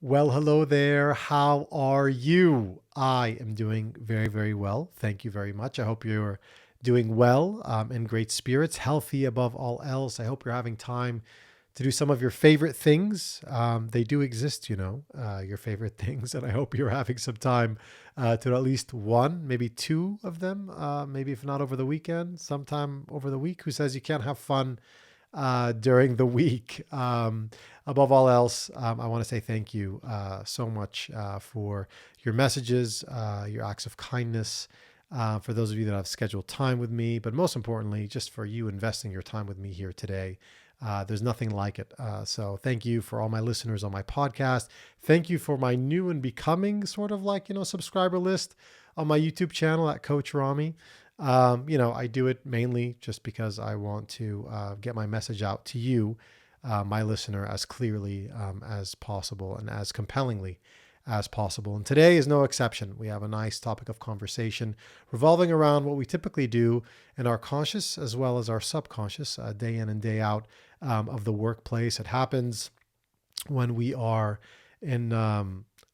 Well, hello there. How are you? I am doing very, very well. Thank you very much. I hope you're doing well, in great spirits, healthy above all else. I hope you're having time to do some of your favorite things. They do exist, your favorite things. And I hope you're having some time to do at least one, maybe two of them, maybe if not over the weekend, sometime over the week. Who says you can't have fun during the week? Above all else, I want to say thank you so much for your messages, your acts of kindness, for those of you that have scheduled time with me, but most importantly, just for you investing your time with me here today. There's nothing like it. So thank you for all my listeners on my podcast. Thank you for my new and becoming sort of like, subscriber list on my YouTube channel at Coach Rami. I do it mainly just because I want to get my message out to you, my listener, as clearly as possible and as compellingly as possible. And today is no exception. We have a nice topic of conversation revolving around what we typically do in our conscious as well as our subconscious, day in and day out of the workplace. It happens when we are in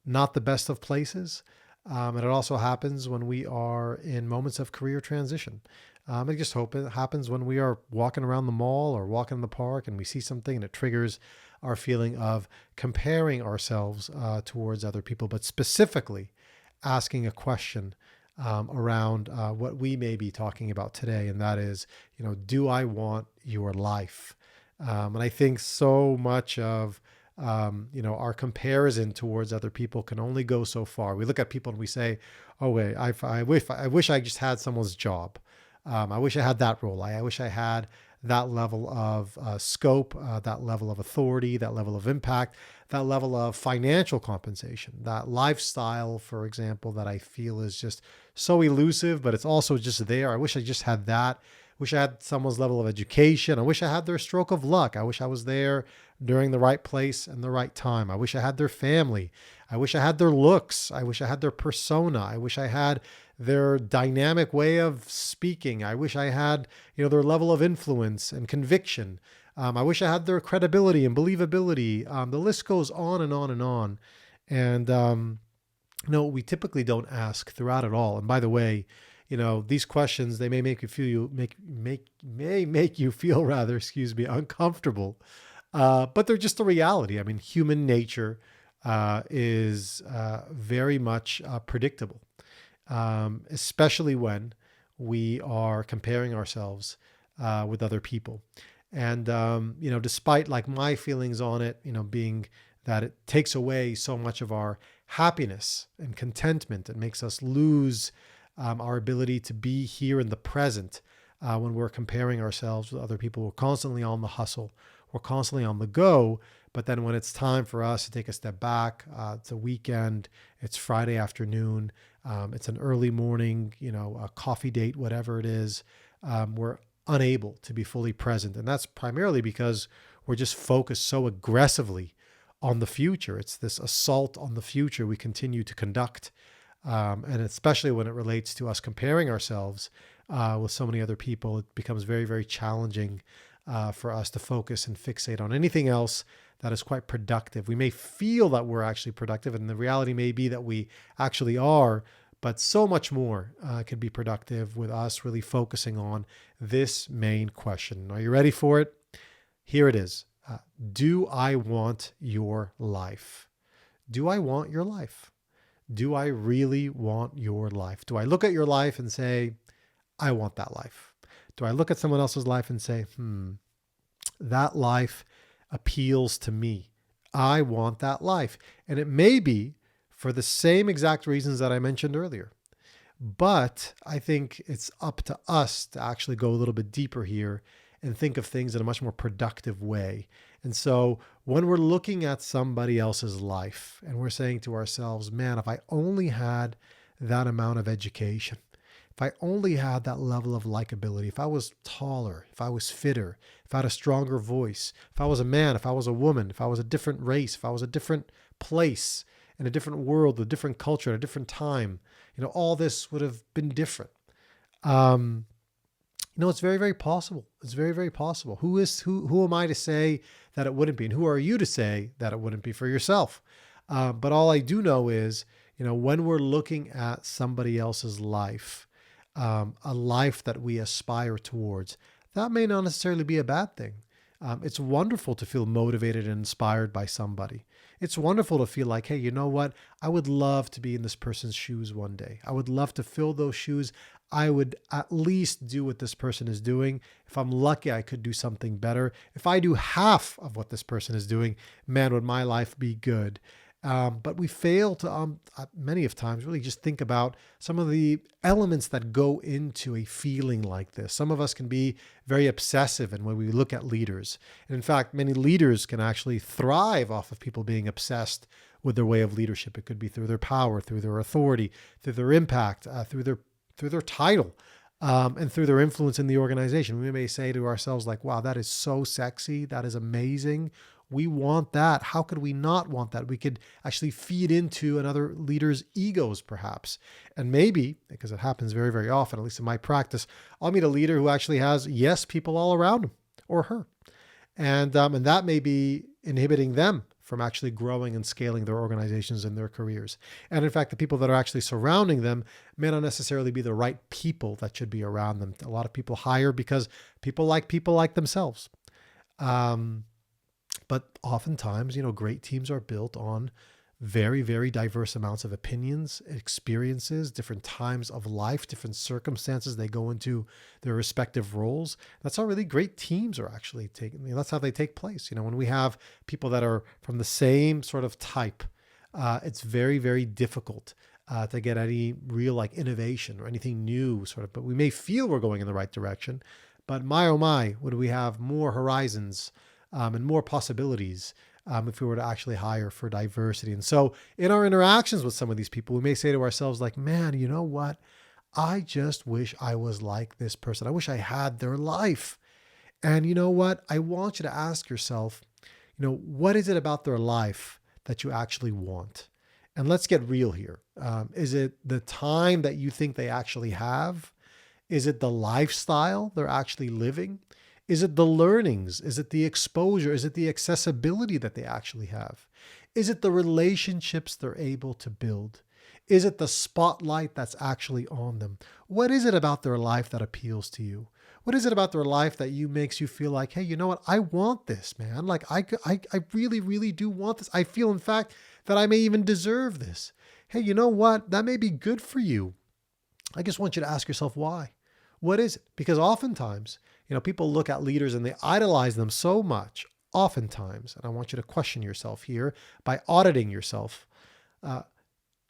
not the best of places. And it also happens when we are in moments of career transition. I just hope it happens when we are walking around the mall or walking in the park and we see something and it triggers our feeling of comparing ourselves towards other people, but specifically asking a question around what we may be talking about today. And that is, do I want your life? And I think so much of our comparison towards other people can only go so far. We look at people and we say, "Oh wait, I wish I just had someone's job. I wish I had that role. I wish I had that level of scope, that level of authority, that level of impact, that level of financial compensation, that lifestyle, for example, that I feel is just so elusive, but it's also just there. I wish I just had that. Wish I had someone's level of education. I wish I had their stroke of luck. I wish I was there during the right place and the right time. I wish I had their family. I wish I had their looks. I wish I had their persona. I wish I had their dynamic way of speaking. I wish I had, their level of influence and conviction. I wish I had their credibility and believability. The list goes on and on and on. And, we typically don't ask throughout it all. And by the way, these questions, they may make you feel make you feel rather, uncomfortable. But they're just a reality. I mean, human nature is very much predictable, especially when we are comparing ourselves with other people. And, despite like my feelings on it, being that it takes away so much of our happiness and contentment, it makes us lose our ability to be here in the present when we're comparing ourselves with other people. We're constantly on the hustle. We're constantly on the go. But then when it's time for us to take a step back, it's a weekend, it's Friday afternoon, it's an early morning, a coffee date, whatever it is, we're unable to be fully present. And that's primarily because we're just focused so aggressively on the future. It's this assault on the future we continue to conduct. And especially when it relates to us comparing ourselves with so many other people, it becomes very, very challenging for us to focus and fixate on anything else that is quite productive. We may feel that we're actually productive, and the reality may be that we actually are, but so much more could be productive with us really focusing on this main question. Are you ready for it? Here it is. Do I want your life? Do I want your life? Do I really want your life? Do I look at your life and say, I want that life? Do I look at someone else's life and say, that life appeals to me. I want that life. And it may be for the same exact reasons that I mentioned earlier. But I think it's up to us to actually go a little bit deeper here and think of things in a much more productive way. And so when we're looking at somebody else's life and we're saying to ourselves, man, if I only had that amount of education, if I only had that level of likability, if I was taller, if I was fitter, if I had a stronger voice, if I was a man, if I was a woman, if I was a different race, if I was a different place in a different world, a different culture, at a different time, all this would have been different. It's very, very possible. It's very, very possible. Who am I to say that it wouldn't be? And who are you to say that it wouldn't be for yourself? But all I do know is, when we're looking at somebody else's life, a life that we aspire towards, that may not necessarily be a bad thing. It's wonderful to feel motivated and inspired by somebody. It's wonderful to feel like, hey, you know what? I would love to be in this person's shoes one day. I would love to fill those shoes. I would at least do what this person is doing. If I'm lucky, I could do something better. If I do half of what this person is doing, man, would my life be good. But we fail to, many of times, really just think about some of the elements that go into a feeling like this. Some of us can be very obsessive, and when we look at leaders, and in fact, many leaders can actually thrive off of people being obsessed with their way of leadership. It could be through their power, through their authority, through their impact, through their title, and through their influence in the organization. We may say to ourselves, like, wow, that is so sexy. That is amazing. We want that. How could we not want that? We could actually feed into another leader's egos, perhaps. And maybe, because it happens very, very often, at least in my practice, I'll meet a leader who actually has yes people all around him or her. And that may be inhibiting them from actually growing and scaling their organizations and their careers. And in fact, the people that are actually surrounding them may not necessarily be the right people that should be around them. A lot of people hire because people like themselves. But oftentimes, great teams are built on very, very diverse amounts of opinions, experiences, different times of life, different circumstances they go into their respective roles. That's how really great teams are actually taken. That's how they take place. When we have people that are from the same sort of type, it's very, very difficult to get any real innovation or anything new but we may feel we're going in the right direction, but my, oh my, would we have more horizons and more possibilities if we were to actually hire for diversity. And so in our interactions with some of these people, we may say to ourselves like, man, you know what? I just wish I was like this person. I wish I had their life. And you know what? I want you to ask yourself, what is it about their life that you actually want? And let's get real here. Is it the time that you think they actually have? Is it the lifestyle they're actually living? Is it the learnings? Is it the exposure? Is it the accessibility that they actually have? Is it the relationships they're able to build? Is it the spotlight that's actually on them? What is it about their life that appeals to you? What is it about their life that makes you feel like, hey, you know what? I want this, man. I really, really do want this. I feel, in fact, that I may even deserve this. Hey, you know what? That may be good for you. I just want you to ask yourself why. What is it? Because oftentimes, people look at leaders and they idolize them so much, oftentimes, and I want you to question yourself here by auditing yourself. A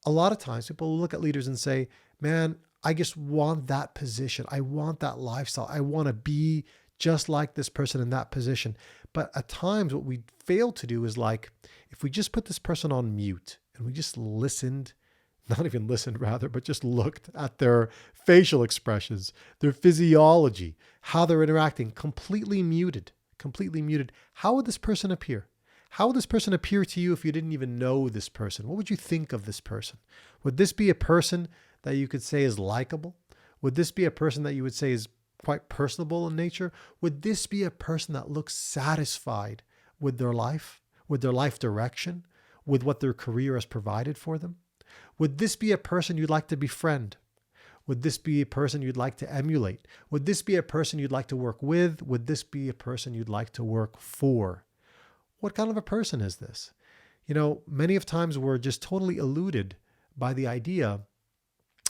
lot of times people look at leaders and say, man, I just want that position. I want that lifestyle. I want to be just like this person in that position. But at times what we fail to do is if we just put this person on mute and we just listened, not even listened rather, but just looked at their facial expressions, their physiology, how they're interacting, completely muted. How would this person appear? How would this person appear to you if you didn't even know this person? What would you think of this person? Would this be a person that you could say is likable? Would this be a person that you would say is quite personable in nature? Would this be a person that looks satisfied with their life direction, with what their career has provided for them? Would this be a person you'd like to befriend? Would this be a person you'd like to emulate? Would this be a person you'd like to work with? Would this be a person you'd like to work for? What kind of a person is this? Many of times we're just totally eluded by the idea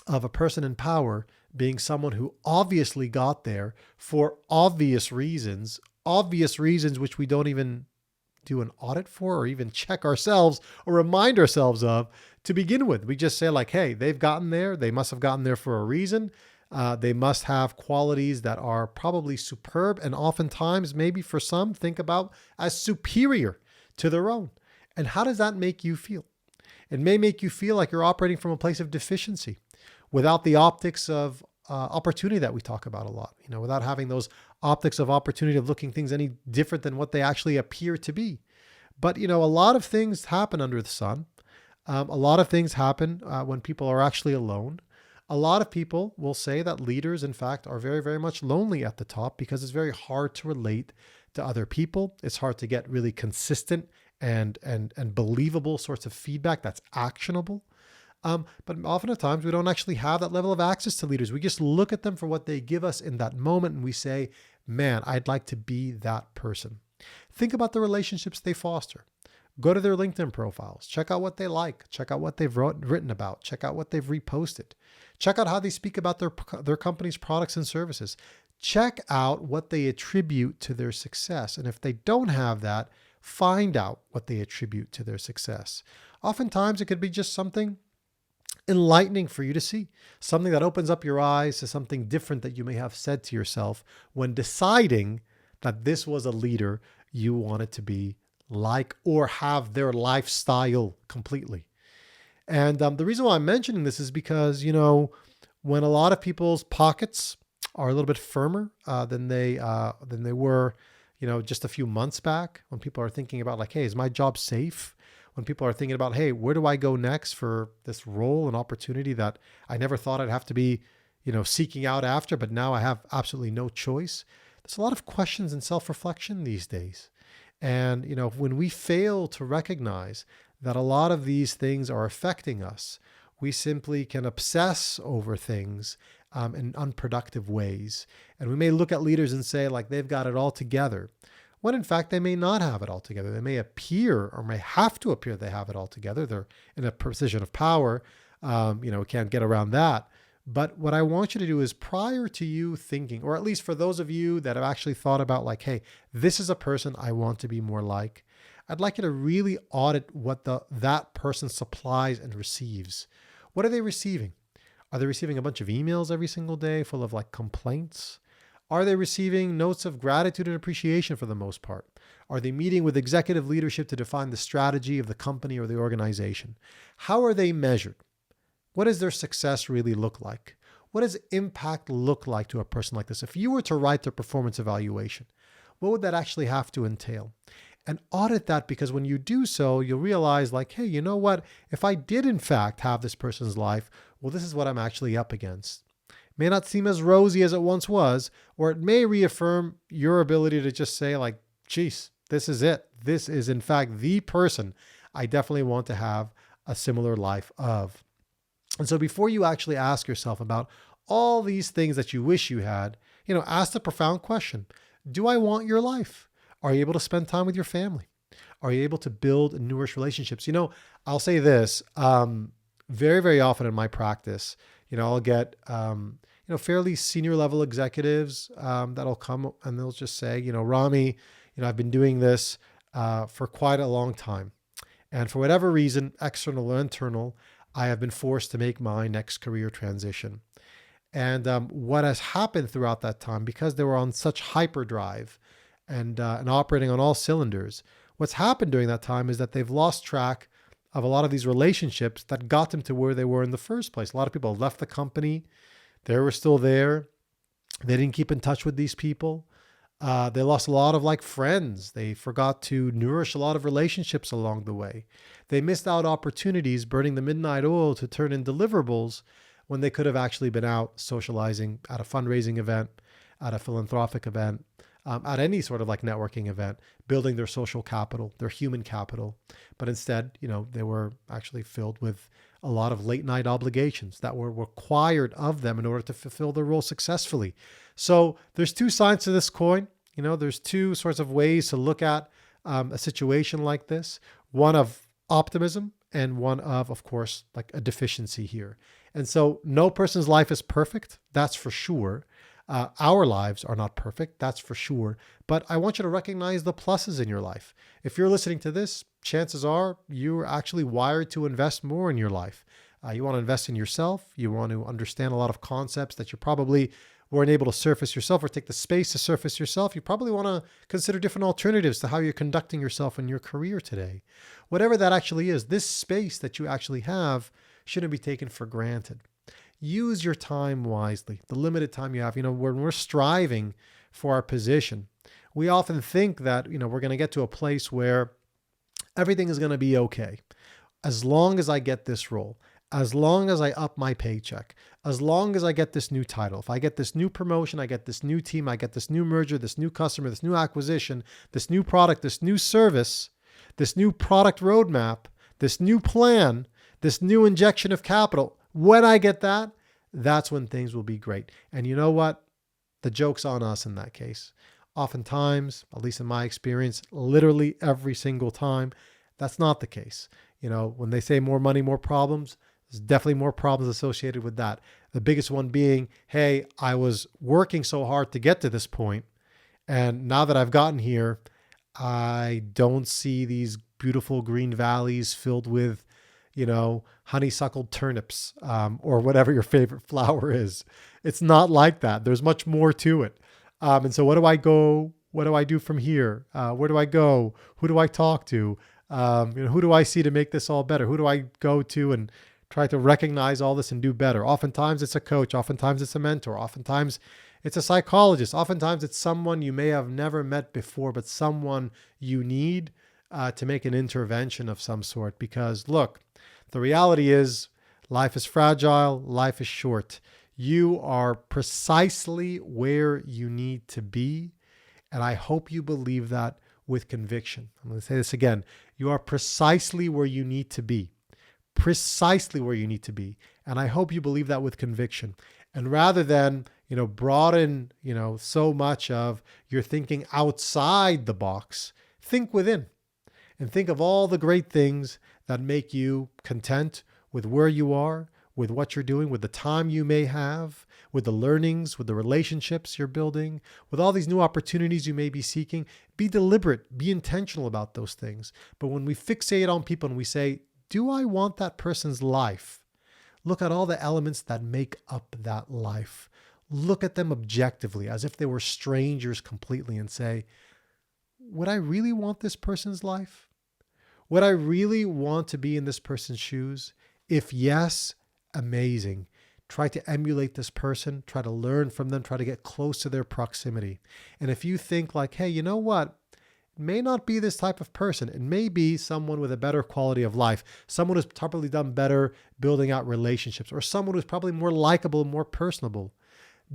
of a person in power being someone who obviously got there for obvious reasons which we don't even do an audit for or even check ourselves or remind ourselves of to begin with. We just say hey, they've gotten there. They must have gotten there for a reason. They must have qualities that are probably superb and oftentimes maybe for some think about as superior to their own. And how does that make you feel? It may make you feel like you're operating from a place of deficiency without the optics of opportunity that we talk about a lot, without having those optics of opportunity of looking things any different than what they actually appear to be. But, a lot of things happen under the sun. A lot of things happen when people are actually alone. A lot of people will say that leaders, in fact, are very, very much lonely at the top because it's very hard to relate to other people. It's hard to get really consistent and believable sorts of feedback that's actionable. But often at times we don't actually have that level of access to leaders. We just look at them for what they give us in that moment and we say, man, I'd like to be that person. Think about the relationships they foster. Go to their LinkedIn profiles. Check out what they like. Check out what they've written about. Check out what they've reposted. Check out how they speak about their company's products and services. Check out what they attribute to their success. And if they don't have that, find out what they attribute to their success. Oftentimes, it could be just something enlightening for you to see, something that opens up your eyes to something different that you may have said to yourself when deciding that this was a leader you wanted to be like or have their lifestyle completely. And the reason why I'm mentioning this is because, when a lot of people's pockets are a little bit firmer than they were, just a few months back, when people are thinking about like, hey, is my job safe? When people are thinking about, hey, where do I go next for this role and opportunity that I never thought I'd have to be, seeking out after, but now I have absolutely no choice. There's a lot of questions and self-reflection these days. And, when we fail to recognize that a lot of these things are affecting us, we simply can obsess over things in unproductive ways. And we may look at leaders and say, like, they've got it all together, when in fact they may not have it all together. They may appear or may have to appear they have it all together. They're in a position of power. We can't get around that. But what I want you to do is, prior to you thinking, or at least for those of you that have actually thought about like, hey, this is a person I want to be more like, I'd like you to really audit what that person supplies and receives. What are they receiving? Are they receiving a bunch of emails every single day full of like complaints? Are they receiving notes of gratitude and appreciation for the most part? Are they meeting with executive leadership to define the strategy of the company or the organization? How are they measured? What does their success really look like? What does impact look like to a person like this? If you were to write their performance evaluation, what would that actually have to entail? And audit that, because when you do so, you'll realize like, hey, you know what? If I did in fact have this person's life, well, this is what I'm actually up against. It may not seem as rosy as it once was, or it may reaffirm your ability to just say like, geez, this is it. This is in fact the person I definitely want to have a similar life of. And so before you actually ask yourself about all these things that you wish you had, ask the profound question: do I want your life? Are you able to spend time with your family? Are you able to build and nourish relationships? I'll say this, very, very often in my practice, I'll get, fairly senior level executives that'll come and they'll just say, Rami, I've been doing this for quite a long time. And for whatever reason, external or internal, I have been forced to make my next career transition. And what has happened throughout that time, because they were on such hyperdrive and operating on all cylinders, what's happened during that time is that they've lost track of a lot of these relationships that got them to where they were in the first place. A lot of people left the company. They were still there. They didn't keep in touch with these people. They lost a lot of friends. They forgot to nourish a lot of relationships along the way. They missed out opportunities burning the midnight oil to turn in deliverables when they could have actually been out socializing at a fundraising event, at a philanthropic event, at any sort of networking event, building their social capital, their human capital. But instead, they were actually filled with a lot of late night obligations that were required of them in order to fulfill their role successfully. So there's two sides to this coin. There's two sorts of ways to look at a situation like this. One of optimism and one of course, a deficiency here. And so no person's life is perfect. That's for sure. Our lives are not perfect. That's for sure. But I want you to recognize the pluses in your life. If you're listening to this, chances are you're actually wired to invest more in your life. You want to invest in yourself. You want to understand a lot of concepts that you probably weren't able to surface yourself or take the space to surface yourself. You probably want to consider different alternatives to how you're conducting yourself in your career today. Whatever that actually is, this space that you actually have shouldn't be taken for granted. Use your time wisely, the limited time you have. When we're striving for our position, we often think that, we're going to get to a place where everything is going to be okay. As long as I get this role, as long as I up my paycheck, as long as I get this new title, if I get this new promotion, I get this new team, I get this new merger, this new customer, this new acquisition, this new product, this new service, this new product roadmap, this new plan, this new injection of capital. When I get that, that's when things will be great. And you know what? The joke's on us in that case. Oftentimes, at least in my experience, literally every single time, that's not the case. When they say more money, more problems, there's definitely more problems associated with that. The biggest one being, hey, I was working so hard to get to this point, and now that I've gotten here, I don't see these beautiful green valleys filled with, honeysuckled turnips, or whatever your favorite flower is. It's not like that. There's much more to it. And so what do I go? What do I do from here? Where do I go? Who do I talk to? Who do I see to make this all better? Who do I go to and try to recognize all this and do better? Oftentimes it's a coach. Oftentimes it's a mentor. Oftentimes it's a psychologist. Oftentimes it's someone you may have never met before, but someone you need to make an intervention of some sort. Because look, the reality is life is fragile. Life is short. You are precisely where you need to be. And I hope you believe that with conviction. I'm going to say this again. You are precisely where you need to be. Precisely where you need to be. And I hope you believe that with conviction. And rather than, broaden, so much of your thinking outside the box, think within and think of all the great things that make you content with where you are, with what you're doing, with the time you may have, with the learnings, with the relationships you're building, with all these new opportunities you may be seeking. Be deliberate, be intentional about those things. But when we fixate on people and we say, do I want that person's life? Look at all the elements that make up that life. Look at them objectively as if they were strangers completely and say, would I really want this person's life? Would I really want to be in this person's shoes? If yes, amazing. Try to emulate this person, try to learn from them, try to get close to their proximity. And if you think like, hey, you know what? It may not be this type of person. It may be someone with a better quality of life, someone who's probably done better building out relationships, or someone who's probably more likable, more personable.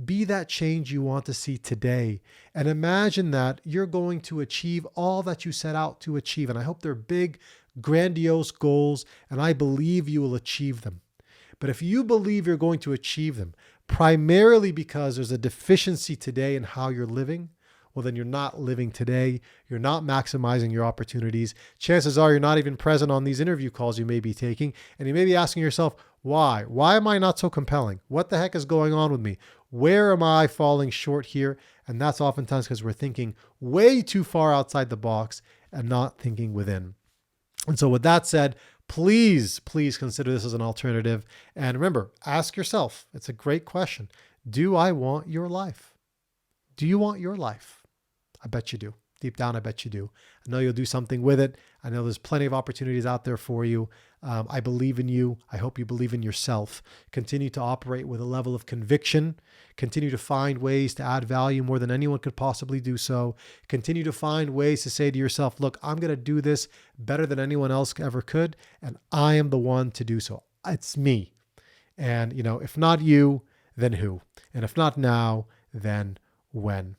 Be that change you want to see today. And imagine that you're going to achieve all that you set out to achieve. And I hope they're big, grandiose goals, and I believe you will achieve them. But if you believe you're going to achieve them primarily because there's a deficiency today in how you're living, well, then you're not living today. You're not maximizing your opportunities. Chances are you're not even present on these interview calls you may be taking. And you may be asking yourself, why? Why am I not so compelling? What the heck is going on with me? Where am I falling short here? And that's oftentimes because we're thinking way too far outside the box and not thinking within. And so with that said, please consider this as an alternative. And remember, ask yourself, it's a great question. Do I want your life? Do you want your life? I bet you do. Deep down, I bet you do. I know you'll do something with it. I know there's plenty of opportunities out there for you. I believe in you. I hope you believe in yourself. Continue to operate with a level of conviction. Continue to find ways to add value more than anyone could possibly do so. Continue to find ways to say to yourself, look, I'm going to do this better than anyone else ever could, and I am the one to do so. It's me. And, if not you, then who? And if not now, then when?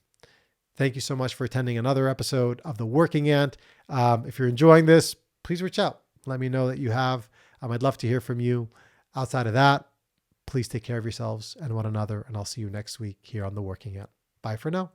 Thank you so much for attending another episode of The Working Ant. If you're enjoying this, please reach out. Let me know that you have. I'd love to hear from you. Outside of that, please take care of yourselves and one another, and I'll see you next week here on The Working Ant. Bye for now.